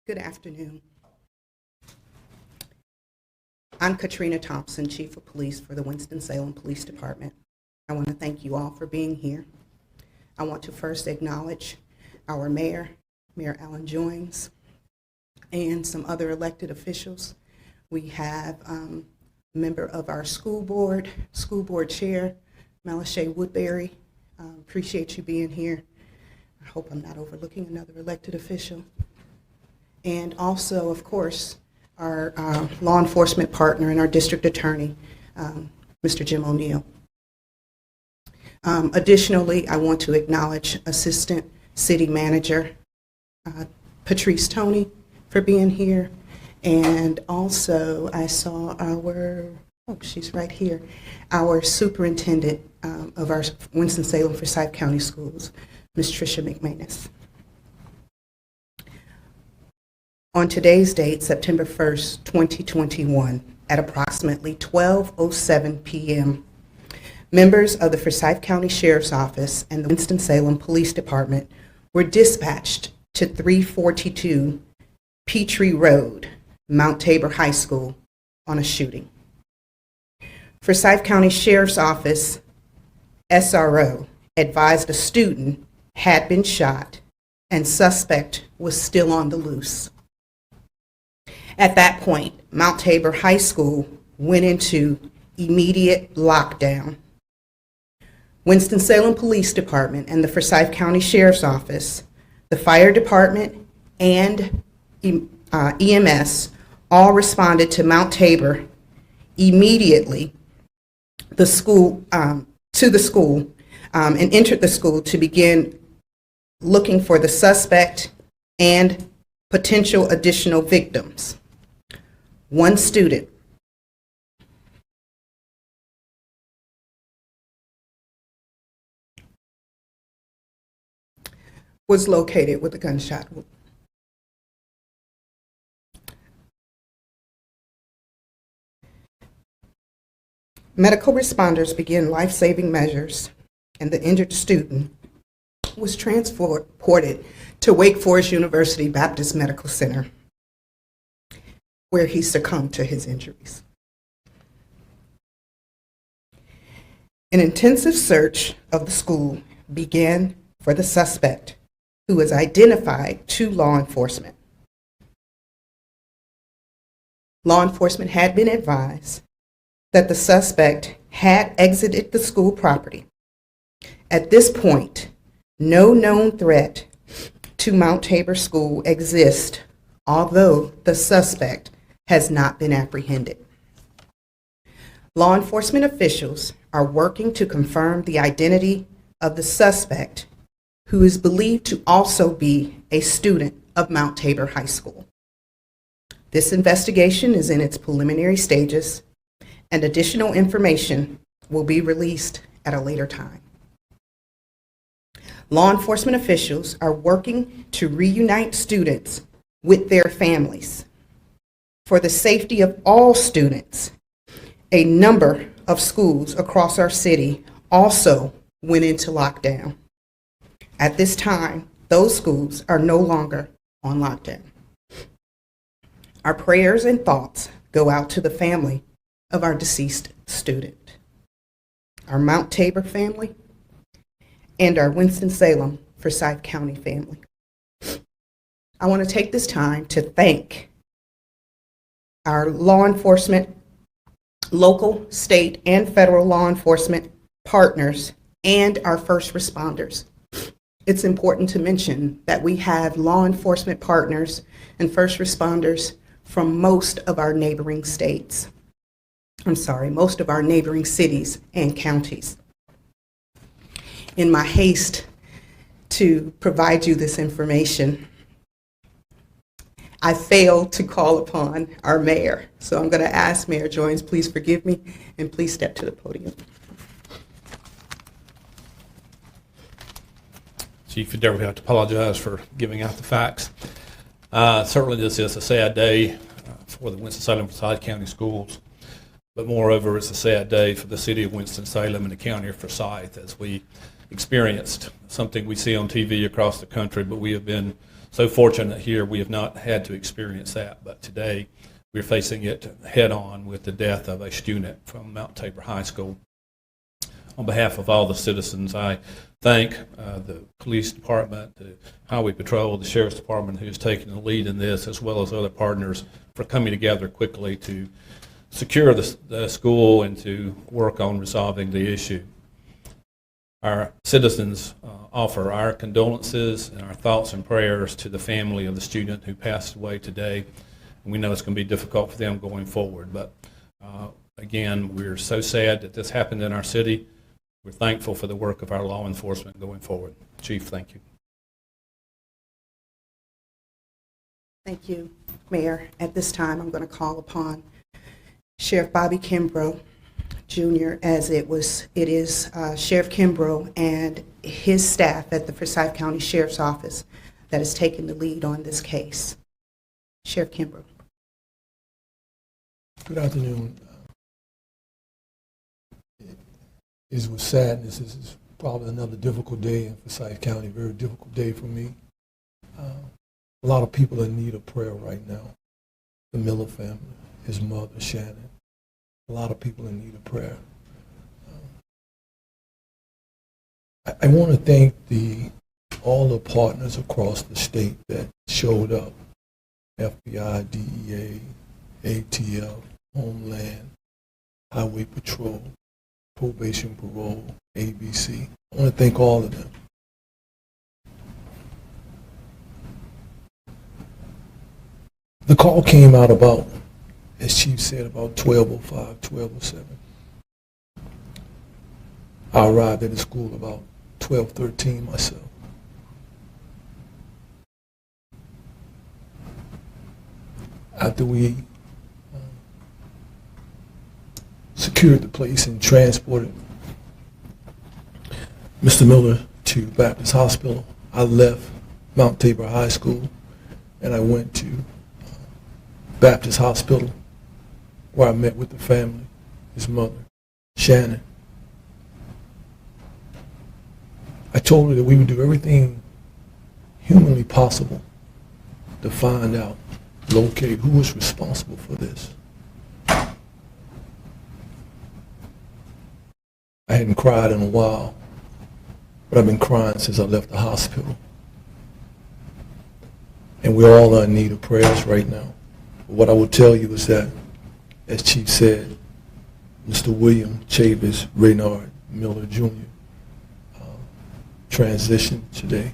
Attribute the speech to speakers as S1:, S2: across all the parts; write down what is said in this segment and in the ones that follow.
S1: Good afternoon. I'm Katrina Thompson, Chief of Police for the Winston-Salem Police Department. I want to thank you all for being here. I want to first acknowledge our Mayor Alan Joines, and some other elected officials. We have a member of our school board chair, Melishay Woodbury. Appreciate you being here. I hope I'm not overlooking another elected official. And also, of course, our law enforcement partner and our district attorney, Mr. Jim O'Neill. Additionally, I want to acknowledge Assistant City Manager Patrice Toney for being here. And also, I saw she's right here, our Superintendent of our Winston-Salem Forsyth County Schools, Ms. Tricia McManus. On today's date, September 1st, 2021, at approximately 12:07 p.m., members of the Forsyth County Sheriff's Office and the Winston-Salem Police Department were dispatched to 342 Petrie Road, Mount Tabor High School, on a shooting. Forsyth County Sheriff's Office SRO advised a student had been shot and suspect was still on the loose. At that point, Mount Tabor High School went into immediate lockdown. Winston-Salem Police Department and the Forsyth County Sheriff's Office, the Fire Department, and EMS all responded to Mount Tabor immediately to the school and entered the school to begin looking for the suspect and potential additional victims. One student was located with a gunshot wound. Medical responders began life-saving measures, and the injured student was transported to Wake Forest University Baptist Medical Center, where he succumbed to his injuries. An intensive search of the school began for the suspect, who was identified to law enforcement. Law enforcement had been advised that the suspect had exited the school property. At this point, no known threat to Mount Tabor School exists, although the suspect has not been apprehended. Law enforcement officials are working to confirm the identity of the suspect, who is believed to also be a student of Mount Tabor High School. This investigation is in its preliminary stages, and additional information will be released at a later time. Law enforcement officials are working to reunite students with their families. For the safety of all students, a number of schools across our city also went into lockdown. At this time, those schools are no longer on lockdown. Our prayers and thoughts go out to the family of our deceased student, our Mount Tabor family, and our Winston-Salem Forsyth County family. I want to take this time to thank our law enforcement, local, state, and federal law enforcement partners, and our first responders. It's important to mention that we have law enforcement partners and first responders from most of our neighboring states. Most of our neighboring cities and counties. In my haste to provide you this information, I failed to call upon our mayor. So I'm going to ask Mayor Joines, please forgive me, and please step to the podium.
S2: Chief, you never have to apologize for giving out the facts. Certainly this is a sad day for the Winston-Salem Forsyth County Schools, but moreover, it's a sad day for the city of Winston-Salem and the county of Forsyth, as we experienced something we see on TV across the country, but we have been so fortunate here we have not had to experience that, but today we're facing it head on with the death of a student from Mount Tabor High School. On behalf of all the citizens, I thank the police department, the highway patrol, the sheriff's department who's taken the lead in this, as well as other partners for coming together quickly to secure the school and to work on resolving the issue. Our citizens offer our condolences and our thoughts and prayers to the family of the student who passed away today. And we know it's going to be difficult for them going forward, but again, we're so sad that this happened in our city. We're thankful for the work of our law enforcement going forward. Chief, thank you.
S1: Thank you, Mayor. At this time, I'm going to call upon Sheriff Bobby Kimbrough, Jr., as it is Sheriff Kimbrough and his staff at the Forsyth County Sheriff's Office that is taking the lead on this case. Sheriff Kimbrough.
S3: Good afternoon. It is with sadness. This is probably another difficult day in Forsyth County, very difficult day for me. A lot of people in need of prayer right now. The Miller family, his mother, Shannon. A lot of people in need of prayer. I want to thank all the partners across the state that showed up. FBI, DEA, ATF, Homeland, Highway Patrol, Probation, Parole, ABC. I want to thank all of them. The call came out about, as Chief said, about 12:05, 12:07. I arrived at the school about 12:13 myself. After we secured the place and transported Mr. Miller to Baptist Hospital, I left Mount Tabor High School and I went to Baptist Hospital, where I met with the family, his mother, Shannon. I told her that we would do everything humanly possible to find out, locate who was responsible for this. I hadn't cried in a while, but I've been crying since I left the hospital. And we're all in need of prayers right now. But what I will tell you is that, as Chief said, Mr. William Chavis Raynard Miller Jr. Transitioned today.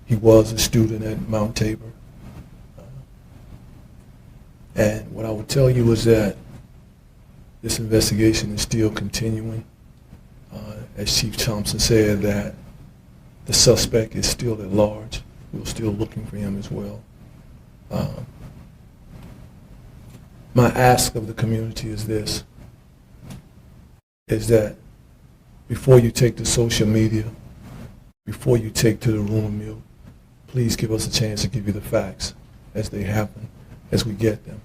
S3: He was a student at Mount Tabor. And what I will tell you is that this investigation is still continuing. As Chief Thompson said, that the suspect is still at large. We're still looking for him as well. My ask of the community is this, is that before you take to social media, before you take to the rumor mill, please give us a chance to give you the facts as they happen, as we get them.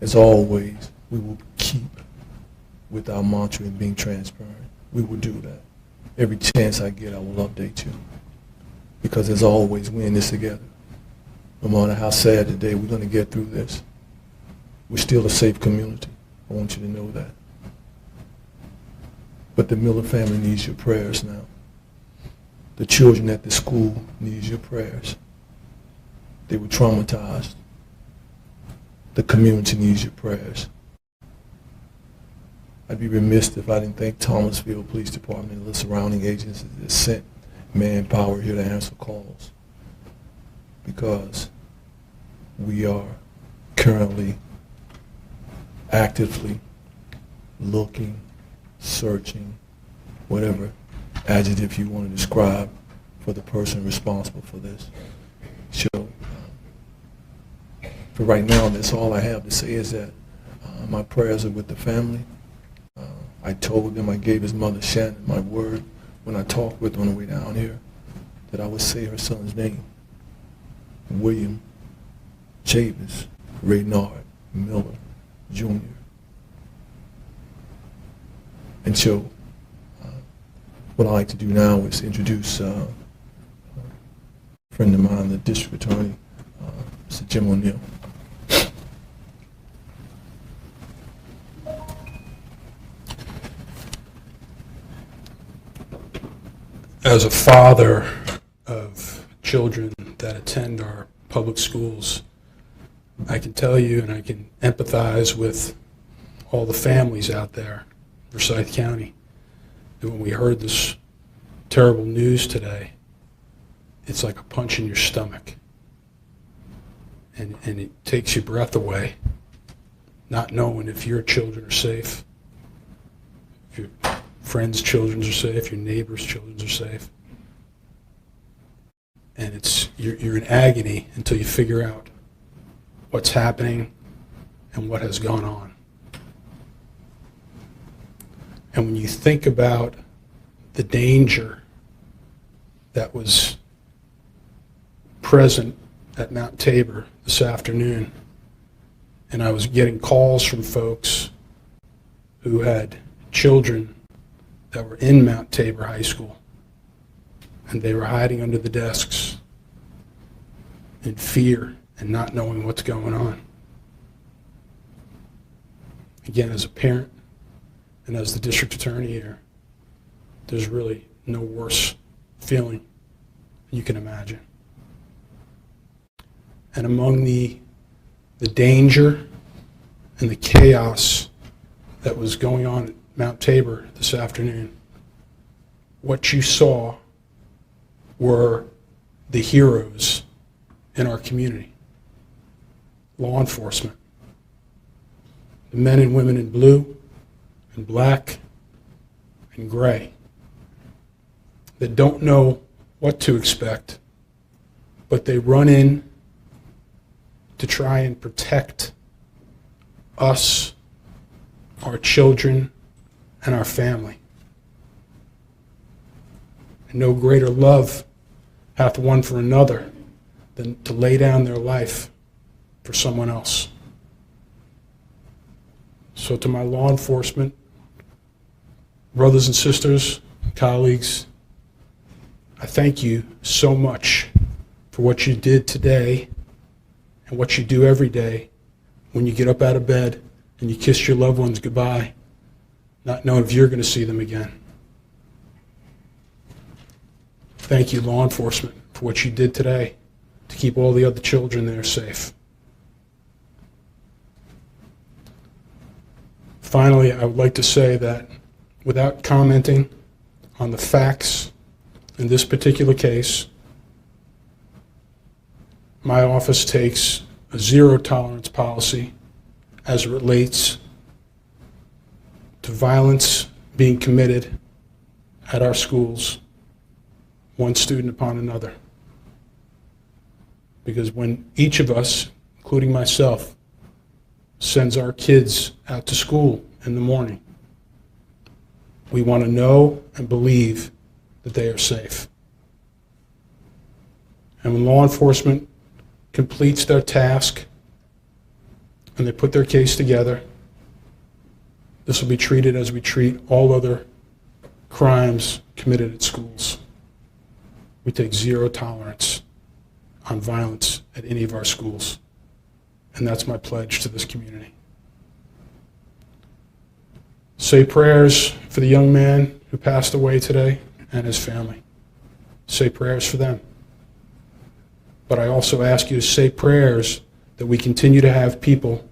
S3: As always, we will keep with our mantra of being transparent. We will do that. Every chance I get, I will update you. Because as always, we're in this together. No matter how sad today, we're going to get through this. We're still a safe community. I want you to know that. But the Miller family needs your prayers now. The children at the school need your prayers. They were traumatized. The community needs your prayers. I'd be remiss if I didn't thank Thomasville Police Department and the surrounding agencies that sent manpower here to answer calls, because we are currently actively looking, searching, whatever adjective you want to describe, for the person responsible for this. So, for right now, that's all I have to say, is that my prayers are with the family. I told them, I gave his mother Shannon my word when I talked with her on the way down here, that I would say her son's name, William Chavis Raynard Miller Jr. And so what I like to do now is introduce friend of mine, the district attorney, Mr. Jim O'Neill.
S4: As a father of children that attend our public schools, I can tell you and I can empathize with all the families out there in Forsyth County that when we heard this terrible news today, it's like a punch in your stomach. And it takes your breath away, not knowing if your children are safe, if your friends' children are safe, your neighbors' children are safe. And you're in agony until you figure out what's happening and what has gone on. And when you think about the danger that was present at Mount Tabor this afternoon, and I was getting calls from folks who had children that were in Mount Tabor High School, and they were hiding under the desks in fear and not knowing what's going on. Again, as a parent and as the district attorney here, there's really no worse feeling you can imagine. And among the danger and the chaos that was going on at Mount Tabor this afternoon, what you saw were the heroes in our community. Law enforcement, the men and women in blue and black and gray that don't know what to expect, but they run in to try and protect us, our children, and our family. And no greater love hath one for another than to lay down their life for someone else. So to my law enforcement brothers and sisters, colleagues, I thank you so much for what you did today and what you do every day when you get up out of bed and you kiss your loved ones goodbye, not knowing if you're going to see them again. Thank you, law enforcement, for what you did today to keep all the other children there safe. Finally, I would like to say that without commenting on the facts in this particular case, my office takes a zero-tolerance policy as it relates to violence being committed at our schools, one student upon another. Because when each of us, including myself, sends our kids out to school in the morning, we want to know and believe that they are safe. And when law enforcement completes their task and they put their case together, this will be treated as we treat all other crimes committed at schools. We take zero tolerance on violence at any of our schools. And that's my pledge to this community. Say prayers for the young man who passed away today and his family. Say prayers for them. But I also ask you to say prayers that we continue to have people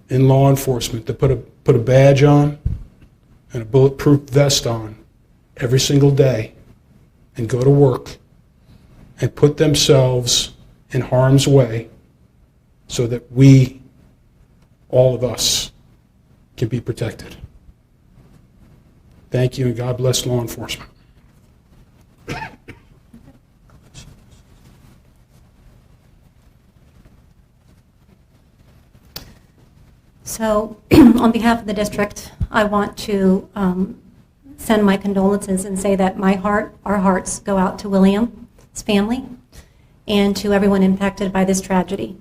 S4: in law enforcement that put a badge on and a bulletproof vest on every single day and go to work and put themselves in harm's way so that we, all of us, can be protected. Thank you, and God bless law enforcement.
S5: So, on behalf of the district, I want to send my condolences and say that our hearts go out to William's family and to everyone impacted by this tragedy.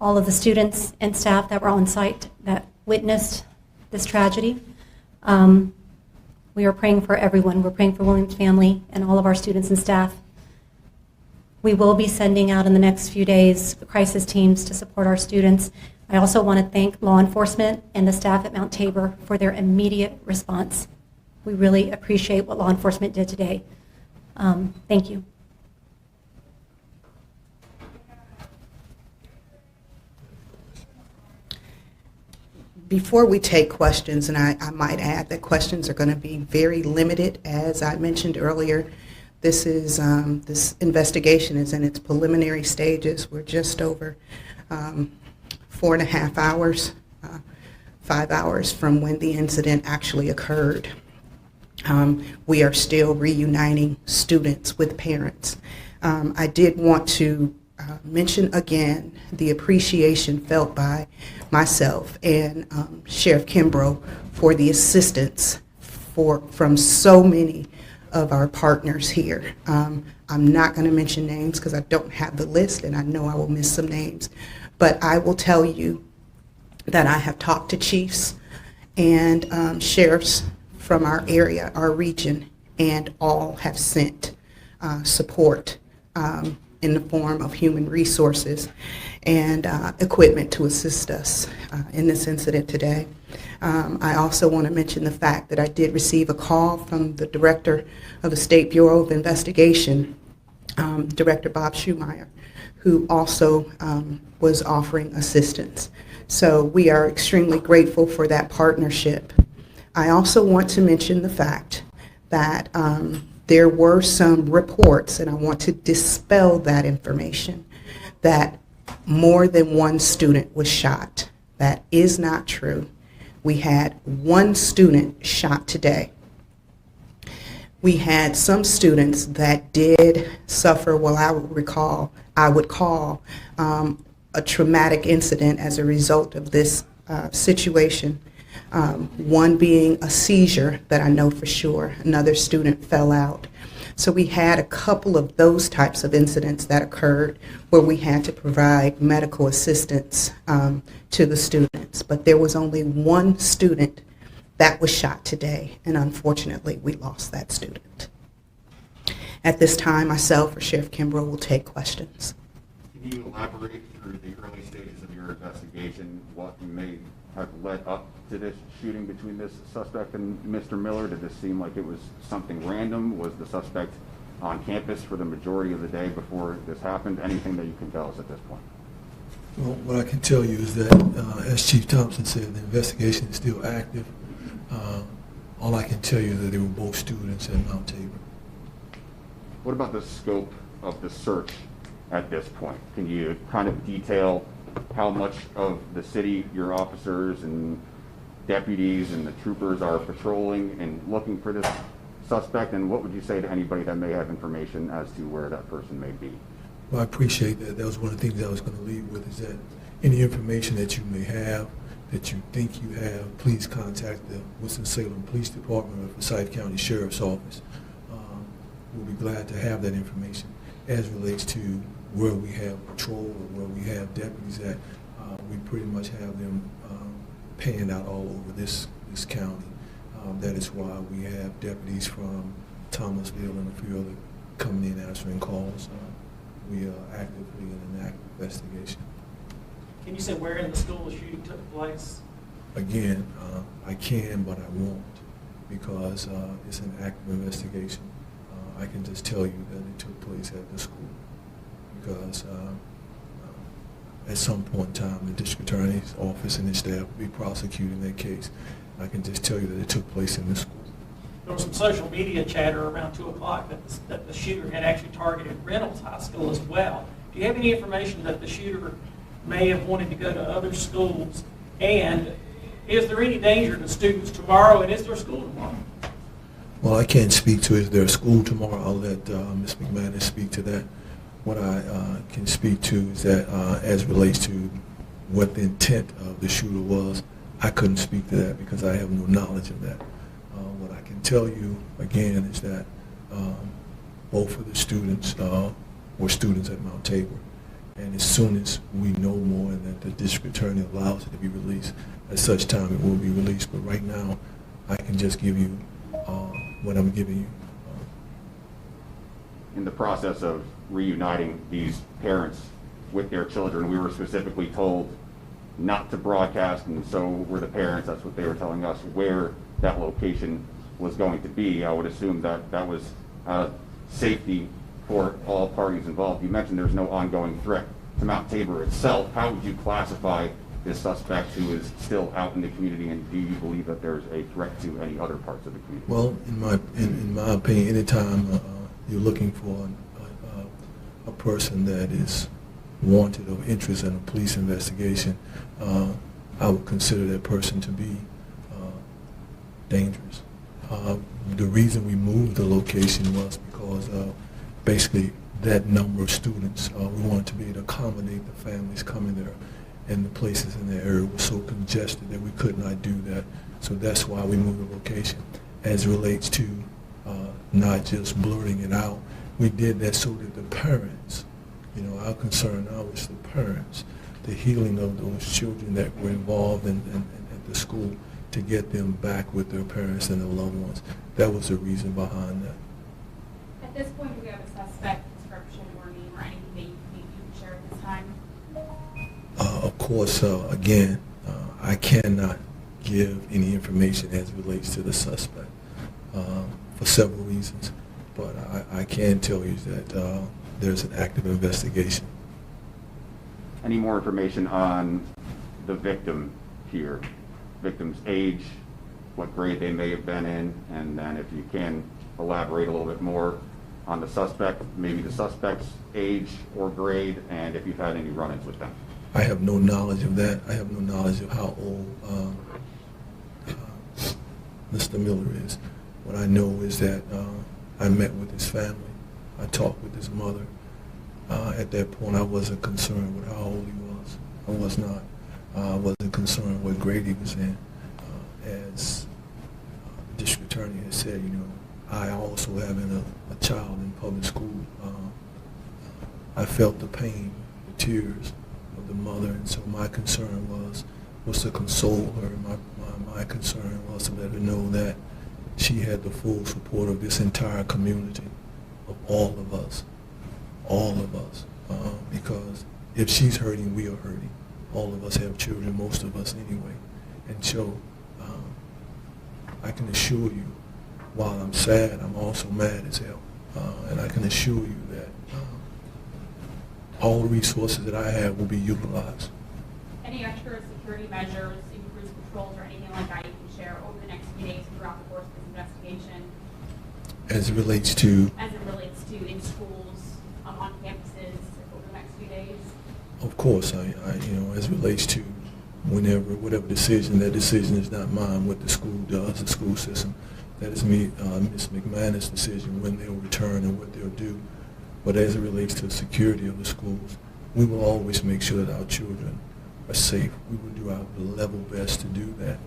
S5: All of the students and staff that were on site that witnessed this tragedy. We are praying for everyone. We're praying for William's family and all of our students and staff We will be sending out in the next few days crisis teams to support our students. I also want to thank law enforcement and the staff at Mount Tabor for their immediate response. We really appreciate what law enforcement did today. Thank you.
S1: Before we take questions, and I might add that questions are going to be very limited, as I mentioned earlier. This investigation is in its preliminary stages. We're just over 4.5 hours, 5 hours from when the incident actually occurred. We are still reuniting students with parents. I did want to mention again the appreciation felt by myself and Sheriff Kimbrough for the assistance from so many of our partners here. I'm not going to mention names because I don't have the list and I know I will miss some names, but I will tell you that I have talked to chiefs and sheriffs from our area, our region, and all have sent support in the form of human resources and equipment to assist us in this incident today. I also want to mention the fact that I did receive a call from the director of the State Bureau of Investigation, Director Bob Schumeyer, who also was offering assistance. So we are extremely grateful for that partnership. I also want to mention the fact that there were some reports, and I want to dispel that information, that more than one student was shot. That is not true. We had one student shot today. We had some students that did suffer what I would call a traumatic incident as a result of this situation. One being a seizure that I know for sure. Another student fell out. So we had a couple of those types of incidents that occurred where we had to provide medical assistance to the students. But there was only one student that was shot today, and unfortunately we lost that student. At this time, myself or Sheriff Kimbrough will take questions.
S6: Can you elaborate through the early stages of your investigation what may have led up to this shooting between this suspect and Mr. Miller? Did this seem like it was something random? Was the suspect on campus for the majority of the day before this happened? Anything that you can tell us at this point?
S3: Well, what I can tell you is that, as Chief Thompson said, the investigation is still active. All I can tell you is that they were both students at Mount Tabor.
S6: What about the scope of the search at this point? Can you kind of detail how much of the city your officers and deputies and the troopers are patrolling and looking for this suspect, and what would you say to anybody that may have information as to where that person may be?
S3: Well, I appreciate that. That was one of the things I was going to leave with, is that any information that you may have, that you think you have, please contact the Winston-Salem Police Department or Forsyth County Sheriff's Office. We'll be glad to have that information as relates to where we have patrol or where we have deputies at. We pretty much have them panned out all over this county. That is why we have deputies from Thomasville and a few other coming in answering calls. We are actively in an active investigation.
S7: Can you say where in the school the shooting took place?
S3: Again, I can, but I won't, because it's an active investigation. I can just tell you that it took place at the school, because at some point in time, the district attorney's office and his staff will be prosecuting that case. I can just tell you that it took place in the school.
S7: There was some social media chatter around 2 o'clock that the shooter had actually targeted Reynolds High School as well. Do you have any information that the shooter may have wanted to go to other schools? And is there any danger to students tomorrow, and is there school tomorrow?
S3: Well, I can't speak to is there school tomorrow. I'll let Ms. McManus speak to that. What I can speak to is that as relates to what the intent of the shooter was, I couldn't speak to that because I have no knowledge of that. What I can tell you, again, is that both of the students were students at Mount Tabor. And as soon as we know more and that the district attorney allows it to be released, at such time it will be released. But right now, I can just give you what I'm giving you.
S6: in the process of reuniting these parents with their children, we were specifically told not to broadcast, and so were the parents. That's what they were telling us, where that location was going to be. I would assume that that was safety for all parties involved. You mentioned there's no ongoing threat to Mount Tabor itself. How would you classify this suspect who is still out in the community, and do you believe that there's a threat to any other parts of the community?
S3: Well, in my opinion, anytime you're looking for a person that is wanted or interested in a police investigation, I would consider that person to be dangerous. The reason we moved the location was because basically that number of students, we wanted to be able to accommodate the families coming there, and the places in the area were so congested that we could not do that. So that's why we moved the location. As it relates to not just blurting it out, we did that so that the parents, our concern now is the parents, the healing of those children that were involved in at the school, to get them back with their parents and their loved ones. That was the reason behind that.
S8: At this point, do we have a suspect description or name or anything that you can share at this time?
S3: Of course, again, I cannot give any information as it relates to the suspect for several reasons, but I can tell you that there's an active investigation.
S6: Any more information on the victim here? Victim's age, what grade they may have been in, and then if you can elaborate a little bit more on the suspect, maybe the suspect's age or grade, and if you've had any run-ins with them.
S3: I have no knowledge of that. I have no knowledge of how old Mr. Miller is. What I know is that I met with his family. I talked with his mother. At that point, I wasn't concerned with how old he was. I was not. I wasn't concerned what grade he was in. As the district attorney has said, I also having a child in public school, I felt the pain, the tears of the mother, and so my concern was to console her. My concern was to let her know that she had the full support of this entire community, of all of us, because if she's hurting, we are hurting. All of us have children, most of us anyway, and so I can assure you, while I'm sad, I'm also mad as hell, and I can assure you that all the resources that I have will be utilized.
S8: Any extra security measures, increased patrols, or anything like that you can share over the next few days throughout the course of this investigation?
S3: As it relates to?
S8: As it relates to in schools, on campuses, over the next few days?
S3: Of course, I as it relates to whatever decision, that decision is not mine. What the school does, the school system, that is Ms. McManus' decision when they'll return and what they'll do. But as it relates to the security of the schools, we will always make sure that our children are safe. We will do our level best to do that.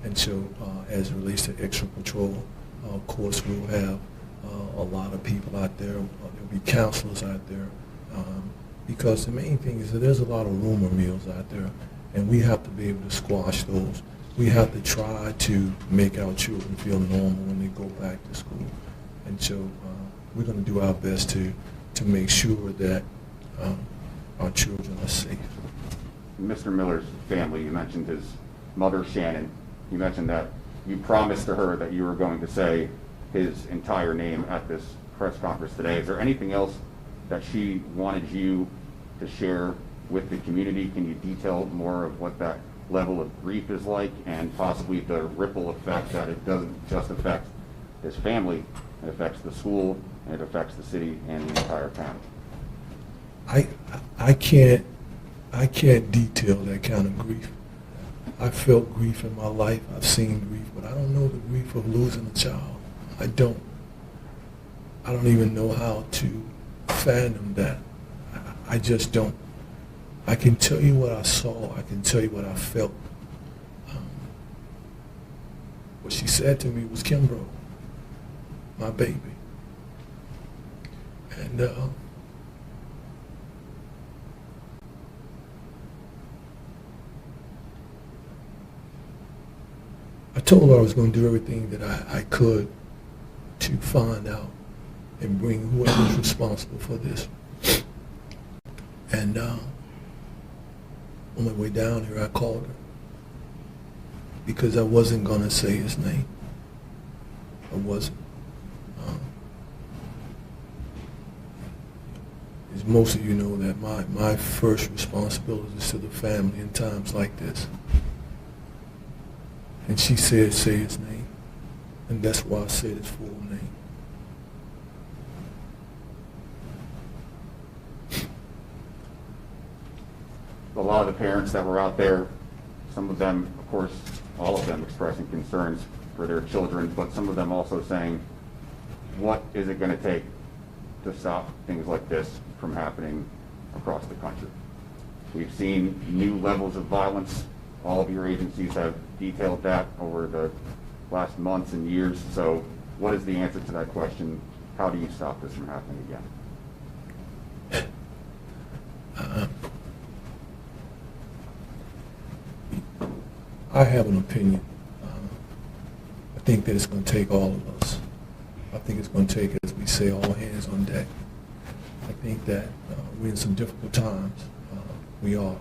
S3: And so as it relates to extra patrol, of course we'll have a lot of people out there. There'll be counselors out there. Because the main thing is that there's a lot of rumor mills out there, and we have to be able to squash those. We have to try to make our children feel normal when they go back to school. And so we're going to do our best to make sure that our children are safe.
S6: Mr. Miller's family, you mentioned his mother, Shannon. You mentioned that you promised to her that you were going to say his entire name at this press conference today. Is there anything else that she wanted you to share with the community? Can you detail more of what that level of grief is like, and possibly the ripple effect that it doesn't just affect his family, it affects the school, and it affects the city and the entire county?
S3: I can't detail that kind of grief. I've felt grief in my life. I've seen grief, but I don't know the grief of losing a child. I don't even know how to fathom that. I just don't. I can tell you what I saw. I can tell you what I felt. What she said to me was, Kimbrough, my baby. And I told her I was going to do everything that I could to find out and bring whoever's responsible for this. And on my way down here, I called her because I wasn't going to say his name. I wasn't. As most of you know, that my first responsibility is to the family in times like this. And she said, say his name. And that's why I said his full name.
S6: A lot of the parents that were out there, some of them, of course, all of them expressing concerns for their children, but some of them also saying, what is it going to take to stop things like this from happening across the country? We've seen new levels of violence. All of your agencies have detailed that over the last months and years. So what is the answer to that question? How do you stop this from happening again?
S3: I have an opinion. I think that it's going to take all of us. I think it's going to take, as we say, all hands on deck. I think that we're in some difficult times. We are.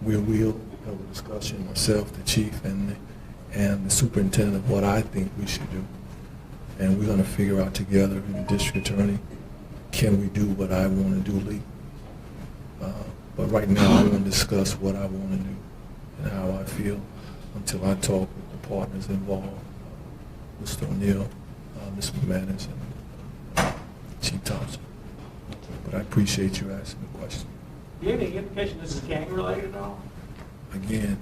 S3: We'll have a discussion, myself, the chief, and the superintendent, of what I think we should do. And we're going to figure out together, with the district attorney, can we do what I want to do legally? But right now, I want to discuss what I want to do and how I feel until I talk with the partners involved, Mr. O'Neill, Ms. McManus, and Chief Thompson. But I appreciate you asking the question.
S7: Do you have any indication this is gang-related at all?
S3: Again,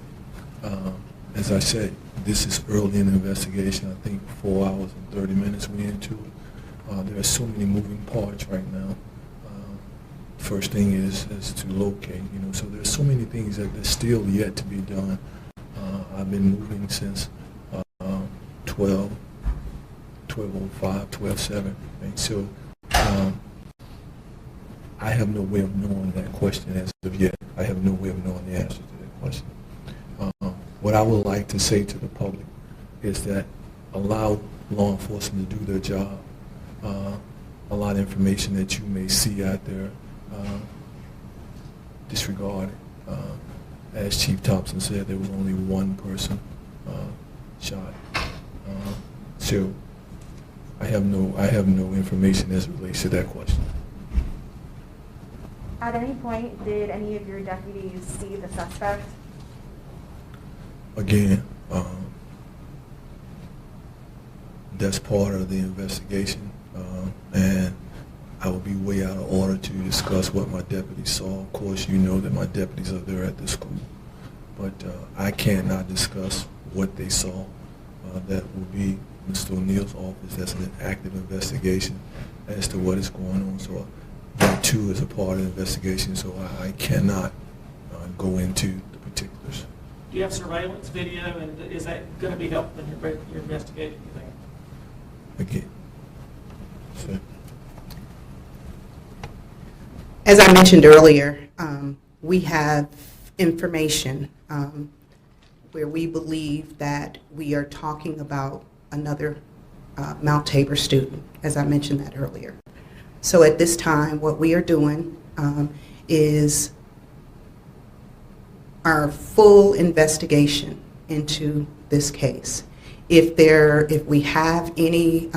S3: as I said, this is early in the investigation. I think 4 hours and 30 minutes we're into it. There are so many moving parts right now. First thing is to locate, so there's so many things that are still yet to be done. I've been moving since 12:05, 12:07, and so I have no way of knowing that question as of yet. I have no way of knowing the answer to that question. What I would like to say to the public is that allow law enforcement to do their job. A lot of information that you may see out there, disregard it. As Chief Thompson said, there was only one person shot. So I have no information as it relates to that question.
S9: At any point, did any of your deputies see the suspect?
S3: Again, that's part of the investigation, and I would be way out of order to discuss what my deputies saw. Of course, you know that my deputies are there at the school, but I cannot discuss what they saw. That will be Mr. O'Neill's office. That's an active investigation as to what is going on. So that too is a part of the investigation. So I cannot go into the particulars.
S7: Do you have surveillance video, and is that going to be helpful in your investigation, you think?
S3: Again, so.
S1: As I mentioned earlier, we have information where we believe that we are talking about another Mount Tabor student, as I mentioned that earlier. So at this time, what we are doing is our full investigation into this case. If we have any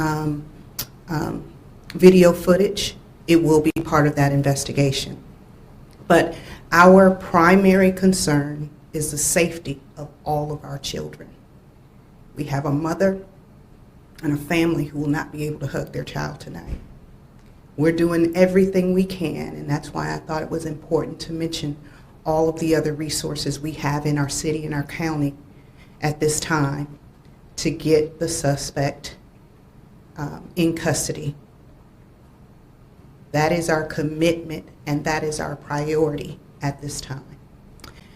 S1: video footage, it will be part of that investigation. But our primary concern is the safety of all of our children. We have a mother and a family who will not be able to hug their child tonight. We're doing everything we can, and that's why I thought it was important to mention all of the other resources we have in our city and our county at this time to get the suspect in custody. That is our commitment, and that is our priority at this time.